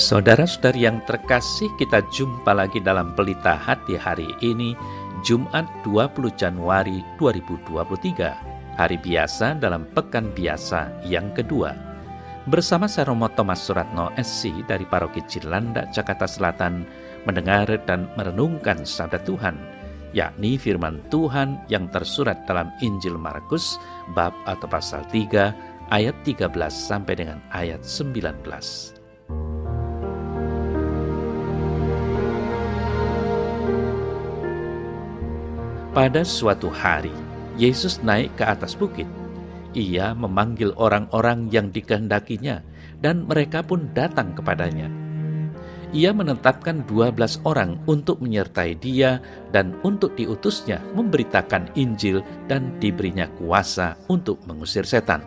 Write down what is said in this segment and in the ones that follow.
Saudara-saudari yang terkasih, kita jumpa lagi dalam Pelita Hati hari ini, Jumat 20 Januari 2023, hari biasa dalam Pekan Biasa yang kedua. Bersama saya Romo Thomas Suratno SC dari Paroki Cilandak, Jakarta Selatan, mendengar dan merenungkan sabda Tuhan, yakni firman Tuhan yang tersurat dalam Injil Markus, bab atau pasal 3, ayat 13 sampai dengan ayat 19. Pada suatu hari, Yesus naik ke atas bukit. Ia memanggil orang-orang yang dikehendakinya, dan mereka pun datang kepadanya. Ia menetapkan 12 orang untuk menyertai dia dan untuk diutusnya memberitakan Injil dan diberinya kuasa untuk mengusir setan.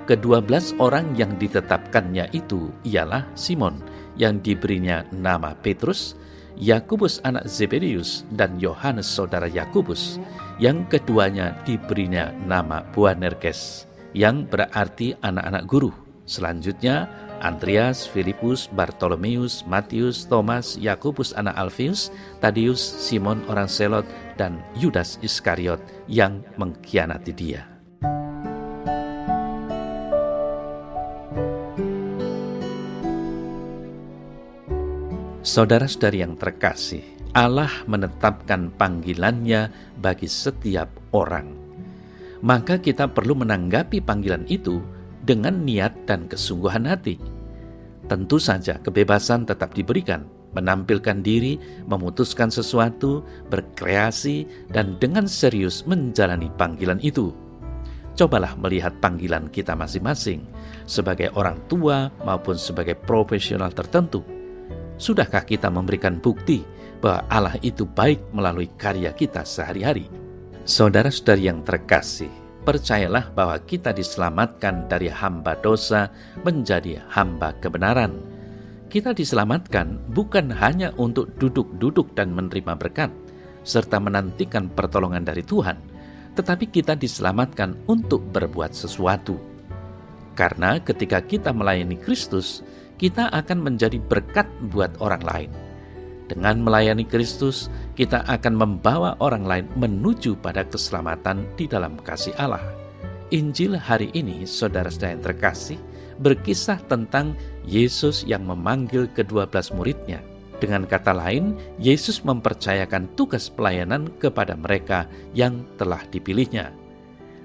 Ke-12 orang yang ditetapkannya itu ialah Simon, yang diberinya nama Petrus, Yakobus anak Zebedius, dan Yohanes saudara Yakobus, yang keduanya diberinya nama Boanerges, yang berarti anak-anak guru. Selanjutnya Andreas, Filipus, Bartolomeus, Matius, Thomas, Yakobus anak Alfius, Tadeus, Simon orang Selot, dan Yudas Iskariot yang mengkhianati dia. Saudara-saudari yang terkasih, Allah menetapkan panggilannya bagi setiap orang. Maka kita perlu menanggapi panggilan itu dengan niat dan kesungguhan hati. Tentu saja kebebasan tetap diberikan, menampilkan diri, memutuskan sesuatu, berkreasi, dan dengan serius menjalani panggilan itu. Cobalah melihat panggilan kita masing-masing, sebagai orang tua maupun sebagai profesional tertentu. Sudahkah kita memberikan bukti bahwa Allah itu baik melalui karya kita sehari-hari? Saudara-saudari yang terkasih, percayalah bahwa kita diselamatkan dari hamba dosa menjadi hamba kebenaran. Kita diselamatkan bukan hanya untuk duduk-duduk dan menerima berkat, serta menantikan pertolongan dari Tuhan, tetapi kita diselamatkan untuk berbuat sesuatu. Karena ketika kita melayani Kristus, kita akan menjadi berkat buat orang lain. Dengan melayani Kristus, kita akan membawa orang lain menuju pada keselamatan di dalam kasih Allah. Injil hari ini, saudara-saudara yang terkasih, berkisah tentang Yesus yang memanggil ke-12 muridnya. Dengan kata lain, Yesus mempercayakan tugas pelayanan kepada mereka yang telah dipilihnya.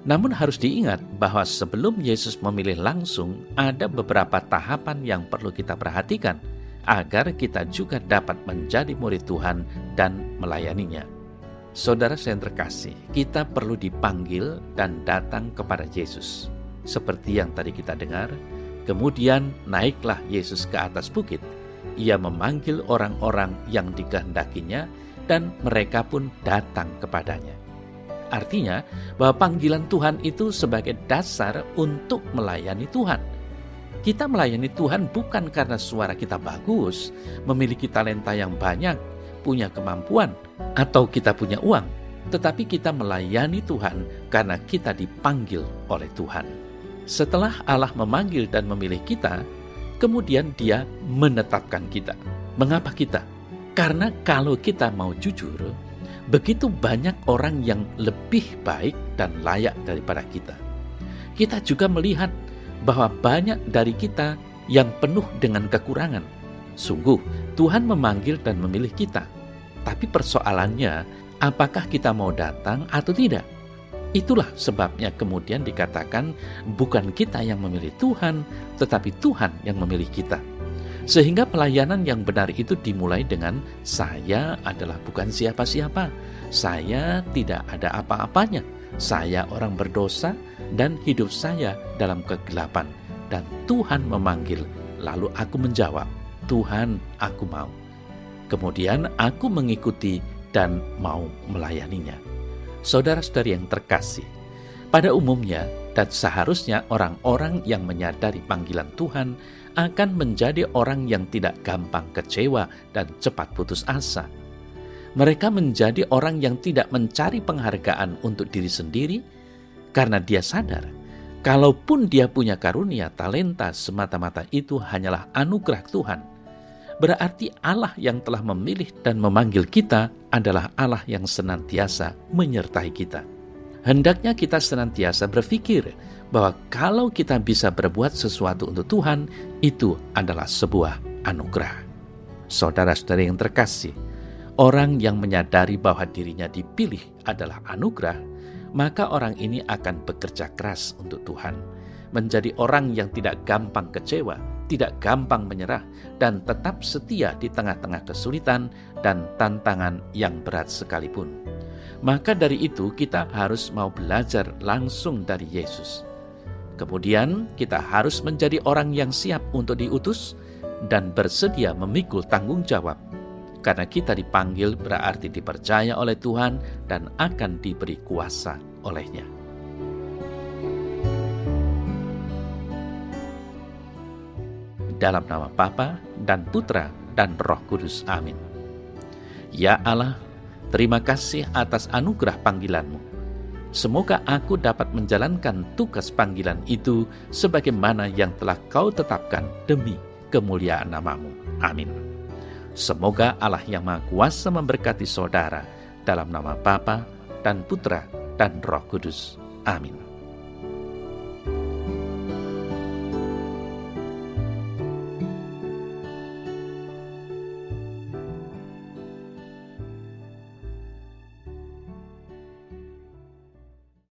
Namun harus diingat bahwa sebelum Yesus memilih langsung, ada beberapa tahapan yang perlu kita perhatikan agar kita juga dapat menjadi murid Tuhan dan melayaninya. Saudara yang terkasih, kita perlu dipanggil dan datang kepada Yesus. Seperti yang tadi kita dengar, kemudian naiklah Yesus ke atas bukit. Ia memanggil orang-orang yang dikehendakinya dan mereka pun datang kepadanya. Artinya bahwa panggilan Tuhan itu sebagai dasar untuk melayani Tuhan. Kita melayani Tuhan bukan karena suara kita bagus, memiliki talenta yang banyak, punya kemampuan, atau kita punya uang. Tetapi kita melayani Tuhan karena kita dipanggil oleh Tuhan. Setelah Allah memanggil dan memilih kita, kemudian Dia menetapkan kita. Mengapa kita? Karena kalau kita mau jujur, begitu banyak orang yang lebih baik dan layak daripada kita. Kita juga melihat bahwa banyak dari kita yang penuh dengan kekurangan. Sungguh, Tuhan memanggil dan memilih kita. Tapi persoalannya, apakah kita mau datang atau tidak? Itulah sebabnya kemudian dikatakan bukan kita yang memilih Tuhan, tetapi Tuhan yang memilih kita. Sehingga pelayanan yang benar itu dimulai dengan saya adalah bukan siapa-siapa. Saya tidak ada apa-apanya. Saya orang berdosa dan hidup saya dalam kegelapan. Dan Tuhan memanggil, lalu aku menjawab, Tuhan, aku mau. Kemudian aku mengikuti dan mau melayaninya. Saudara-saudari yang terkasih, pada umumnya dan seharusnya orang-orang yang menyadari panggilan Tuhan akan menjadi orang yang tidak gampang kecewa dan cepat putus asa. Mereka menjadi orang yang tidak mencari penghargaan untuk diri sendiri karena dia sadar kalaupun dia punya karunia, talenta, semata-mata itu hanyalah anugerah Tuhan. berarti Allah yang telah memilih dan memanggil kita adalah Allah yang senantiasa menyertai kita. Hendaknya kita senantiasa berpikir bahwa kalau kita bisa berbuat sesuatu untuk Tuhan, itu adalah sebuah anugerah. Saudara-saudari yang terkasih, orang yang menyadari bahwa dirinya dipilih adalah anugerah, maka orang ini akan bekerja keras untuk Tuhan, menjadi orang yang tidak gampang kecewa, tidak gampang menyerah, dan tetap setia di tengah-tengah kesulitan dan tantangan yang berat sekalipun. Maka dari itu kita harus mau belajar langsung dari Yesus. Kemudian kita harus menjadi orang yang siap untuk diutus dan bersedia memikul tanggung jawab. Karena kita dipanggil berarti dipercaya oleh Tuhan dan akan diberi kuasa oleh-Nya. Dalam nama Bapa dan Putra dan Roh Kudus. Amin. Ya Allah, terima kasih atas anugerah panggilan-Mu. Semoga aku dapat menjalankan tugas panggilan itu sebagaimana yang telah Kau tetapkan demi kemuliaan nama-Mu. Amin. Semoga Allah yang Maha Kuasa memberkati saudara dalam nama Bapa dan Putra dan Roh Kudus. Amin.